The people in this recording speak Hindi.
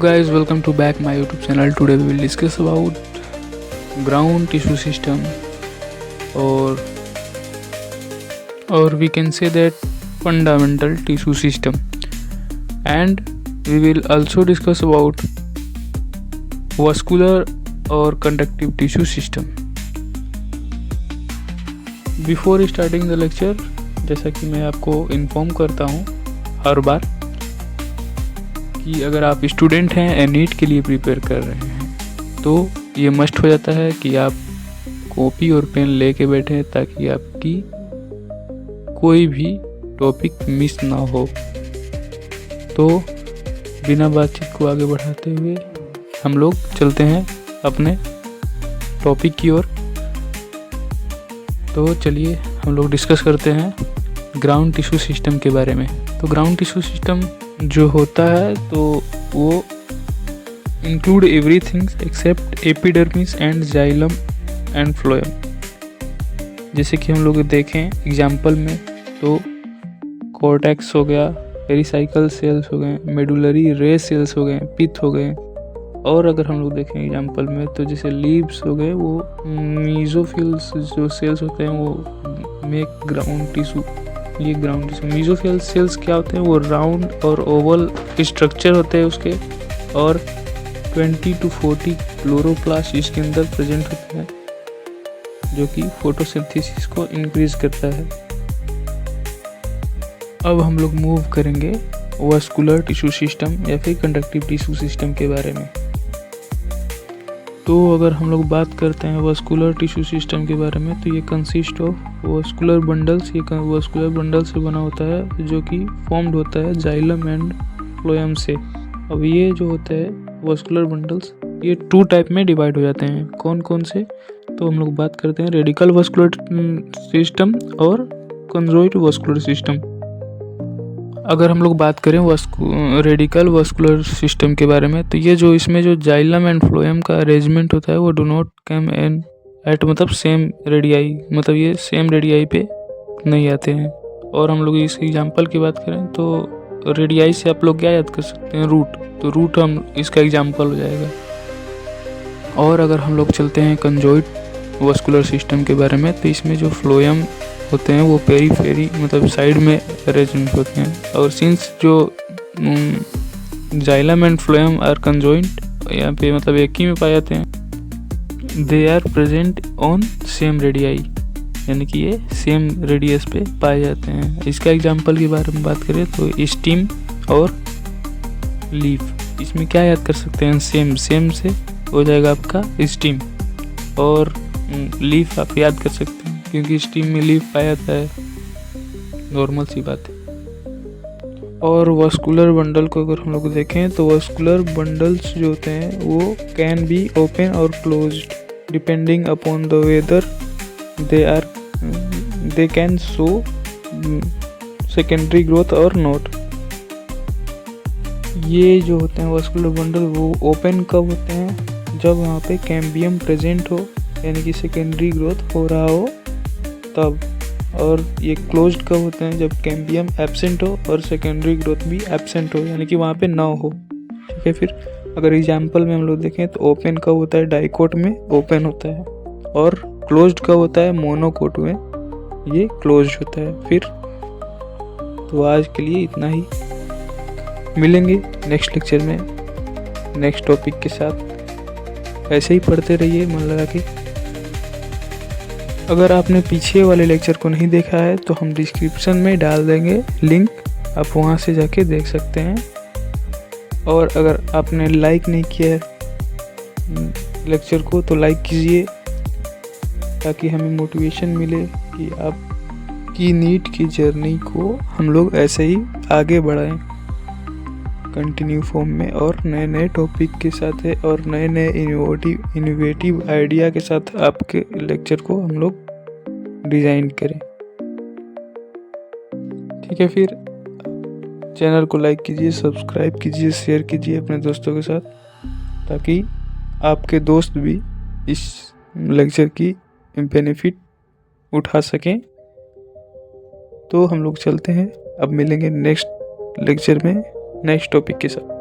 guys, welcome to back my YouTube channel. Today we will discuss about ground tissue system, or we can say that fundamental tissue system, and we will also discuss about vascular or conductive tissue system. Before starting the lecture, जैसा कि मैं आपको इन्फॉर्म करता हूँ हर बार कि अगर आप स्टूडेंट हैं नीट के लिए प्रिपेयर कर रहे हैं तो ये मस्ट हो जाता है कि आप कॉपी और पेन लेके बैठें ताकि आपकी कोई भी टॉपिक मिस ना हो। तो बिना बातचीत को आगे बढ़ाते हुए हम लोग चलते हैं अपने टॉपिक की ओर। तो चलिए हम लोग डिस्कस करते हैं ग्राउंड टिश्यू सिस्टम के बारे में। तो ग्राउंड टिश्यू सिस्टम जो होता है तो वो include everything except epidermis and xylem and phloem. जैसे कि हम लोग देखें एग्जांपल में तो कॉर्टेक्स हो गया, पेरिसाइकल सेल्स हो गए, मेडुलरी रे सेल्स हो गए, पिथ हो गए। और अगर हम लोग देखें एग्जांपल में तो जैसे लीव्स हो गए, वो मीजोफिल्स जो सेल्स होते हैं वो मेक ग्राउंड टिश्यू। ये ग्राउंड टिश्यू मीजोफिल सेल्स क्या होते हैं, वो राउंड और ओवल स्ट्रक्चर होते हैं उसके, और 20 to 40 क्लोरोप्लास्ट इसके अंदर प्रेजेंट होते हैं जो कि फोटोसिंथेसिस को इंक्रीज करता है। अब हम लोग मूव करेंगे वास्कुलर टिश्यू सिस्टम या फिर कंडक्टिव टिश्यू सिस्टम के बारे में। तो अगर हम लोग बात करते हैं वास्कुलर टिश्यू सिस्टम के बारे में तो ये कंसिस्ट ऑफ वास्कुलर बंडल्स। ये वास्कुलर बंडल से बना होता है जो कि फॉर्म्ड होता है जाइलम एंड फ्लोएम से। अब ये जो होता है वास्कुलर बंडल्स ये 2 टाइप में डिवाइड हो जाते हैं। कौन कौन से? तो हम लोग बात करते हैं रेडिकल वास्कुलर सिस्टम और कंजोइड वास्कुलर सिस्टम। अगर हम लोग बात करें रेडिकल वास्कुलर सिस्टम के बारे में तो ये जो इसमें जो जाइलम एंड फ्लोएम का अरेंजमेंट होता है वो do not come in at मतलब सेम रेडियाई, मतलब ये सेम रेडियाई पे नहीं आते हैं। और हम लोग इस एग्जांपल की बात करें तो रेडियाई से आप लोग क्या याद कर सकते हैं, रूट। तो रूट हम इसका एग्जांपल हो जाएगा। और अगर हम लोग चलते हैं कंजोइड वास्कुलर सिस्टम के बारे में तो इसमें जो फ्लोएम होते हैं वो पेरीफेरी मतलब साइड में अरेंजमेंट होते हैं। और सिंस जो xylem and phloem are conjoint यहाँ पे मतलब एक ही में पाए जाते हैं, they are present on same radii, यानी कि ये सेम रेडियस पे पाए जाते हैं। इसका एग्जांपल के बारे में बात करें तो स्टीम और लीफ। इसमें क्या याद कर सकते हैं, सेम से हो जाएगा आपका स्टीम, और लीफ आप याद कर सकते हैं क्योंकि स्टीम में लीफ पाया जाता है, नॉर्मल सी बात है। और वास्कुलर बंडल को अगर हम लोग देखें तो वास्कुलर बंडल्स जो होते हैं वो कैन बी ओपन और closed depending upon the whether they can show secondary growth और नॉट। ये जो होते हैं वास्कुलर बंडल वो ओपन कब होते हैं, जब वहाँ पे कैम्बियम प्रेजेंट हो यानी कि सेकेंडरी ग्रोथ हो रहा हो तब। और ये क्लोज्ड कब होते हैं, जब कैम्बियम एब्सेंट हो और सेकेंडरी ग्रोथ भी एब्सेंट हो यानी कि वहाँ पे ना हो। ठीक है, फिर अगर एग्जांपल में हम लोग देखें तो ओपन कब होता है, डाइकोट में ओपन होता है, और क्लोज्ड कब होता है, मोनोकोट में ये क्लोज्ड होता है। फिर तो आज के लिए इतना ही, मिलेंगे नेक्स्ट लेक्चर में नेक्स्ट टॉपिक के साथ। ऐसे ही पढ़ते रहिए मन लगा के। अगर आपने पीछे वाले लेक्चर को नहीं देखा है तो हम डिस्क्रिप्शन में डाल देंगे लिंक, आप वहाँ से जाके देख सकते हैं। और अगर आपने लाइक नहीं किया है लेक्चर को तो लाइक कीजिए ताकि हमें मोटिवेशन मिले कि आपकी नीट की जर्नी को हम लोग ऐसे ही आगे बढ़ाएं कंटिन्यू फॉर्म में, और नए नए टॉपिक के साथ है और नए नए इनोवेटिव आइडिया के साथ आपके लेक्चर को हम लोग डिज़ाइन करें। ठीक है, फिर चैनल को लाइक कीजिए, सब्सक्राइब कीजिए, शेयर कीजिए अपने दोस्तों के साथ ताकि आपके दोस्त भी इस लेक्चर की बेनिफिट उठा सकें। तो हम लोग चलते हैं, अब मिलेंगे नेक्स्ट लेक्चर में नेक्स्ट टॉपिक के साथ।